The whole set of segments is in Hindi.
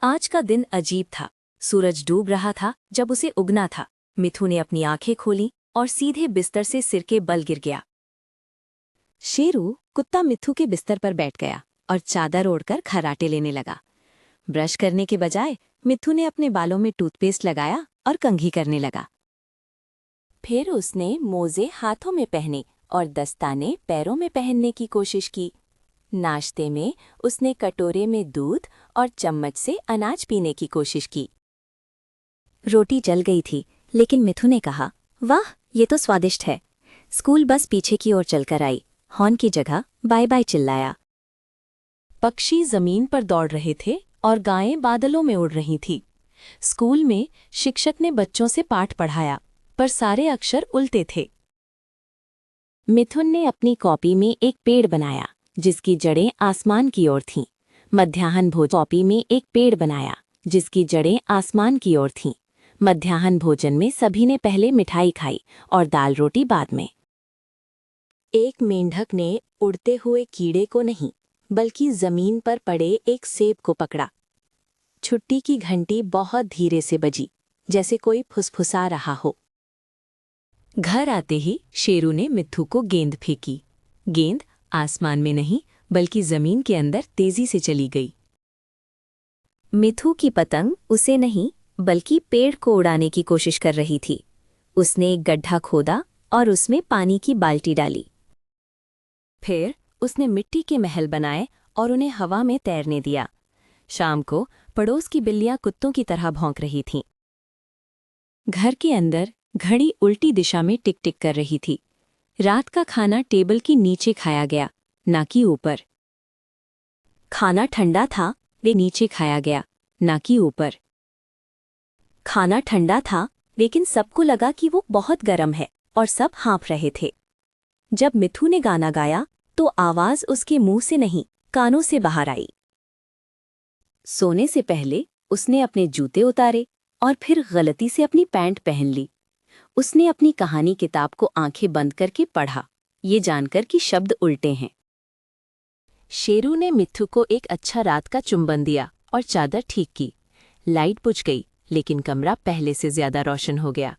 आज का दिन अजीब था। सूरज डूब रहा था जब उसे उगना था। मिथु ने अपनी आंखें खोली और सीधे बिस्तर से सिर के बल गिर गया। शेरू कुत्ता मिथु के बिस्तर पर बैठ गया और चादर ओढ़कर खर्राटे लेने लगा। ब्रश करने के बजाय मिथु ने अपने बालों में टूथपेस्ट लगाया और कंघी करने लगा। फिर उसने मोजे हाथों में पहने और दस्ताने पैरों में पहनने की कोशिश की। नाश्ते में उसने कटोरे में दूध और चम्मच से अनाज पीने की कोशिश की। रोटी जल गई थी, लेकिन मिथु ने कहा, वाह, ये तो स्वादिष्ट है। स्कूल बस पीछे की ओर चलकर आई। हॉर्न की जगह बाय बाय चिल्लाया। पक्षी जमीन पर दौड़ रहे थे और गायें बादलों में उड़ रही थी। स्कूल में शिक्षक ने बच्चों से पाठ पढ़ाया, पर सारे अक्षर उल्टे थे। मिथुन ने अपनी कॉपी में एक पेड़ बनाया जिसकी जड़ें आसमान की ओर थीं। मध्याह्न भोजन कॉपी में एक पेड़ बनाया जिसकी जड़ें आसमान की ओर थीं। मध्याह्न भोजन में सभी ने पहले मिठाई खाई और दाल रोटी बाद में। एक मेंढक ने उड़ते हुए कीड़े को नहीं, बल्कि जमीन पर पड़े एक सेब को पकड़ा। छुट्टी की घंटी बहुत धीरे से बजी, जैसे कोई फुसफुसा रहा हो। घर आते ही शेरू ने मिथु को गेंद फेंकी। गेंद आसमान में नहीं, बल्कि जमीन के अंदर तेजी से चली गई। मिथु की पतंग उसे नहीं, बल्कि पेड़ को उड़ाने की कोशिश कर रही थी। उसने एक गड्ढा खोदा और उसमें पानी की बाल्टी डाली। फिर उसने मिट्टी के महल बनाए और उन्हें हवा में तैरने दिया। शाम को पड़ोस की बिल्लियां कुत्तों की तरह भौंक रही थीं। घर के अंदर घड़ी उल्टी दिशा में टिक टिक कर रही थी। रात का खाना टेबल के नीचे खाया गया, ना कि ऊपर। खाना ठंडा था, वे नीचे खाया गया, ना कि ऊपर। खाना ठंडा था, लेकिन सबको लगा कि वो बहुत गर्म है और सब हाँफ रहे थे। जब मिथु ने गाना गाया तो आवाज उसके मुंह से नहीं, कानों से बाहर आई। सोने से पहले उसने अपने जूते उतारे और फिर गलती से अपनी पैंट पहन ली। उसने अपनी कहानी किताब को आंखें बंद करके पढ़ा, ये जानकर कि शब्द उल्टे हैं। शेरू ने मिथु को एक अच्छा रात का चुंबन दिया और चादर ठीक की। लाइट बुझ गई, लेकिन कमरा पहले से ज्यादा रोशन हो गया।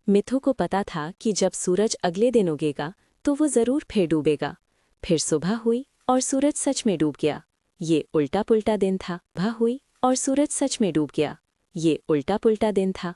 मिथु को पता था कि जब सूरज अगले दिन उगेगा तो वो जरूर फिर डूबेगा। फिर सुबह हुई और सूरज सच में डूब गया। ये उल्टा पुल्टा दिन था। सुबह हुई और सूरज सच में डूब गया। ये उल्टा पुल्टा दिन था।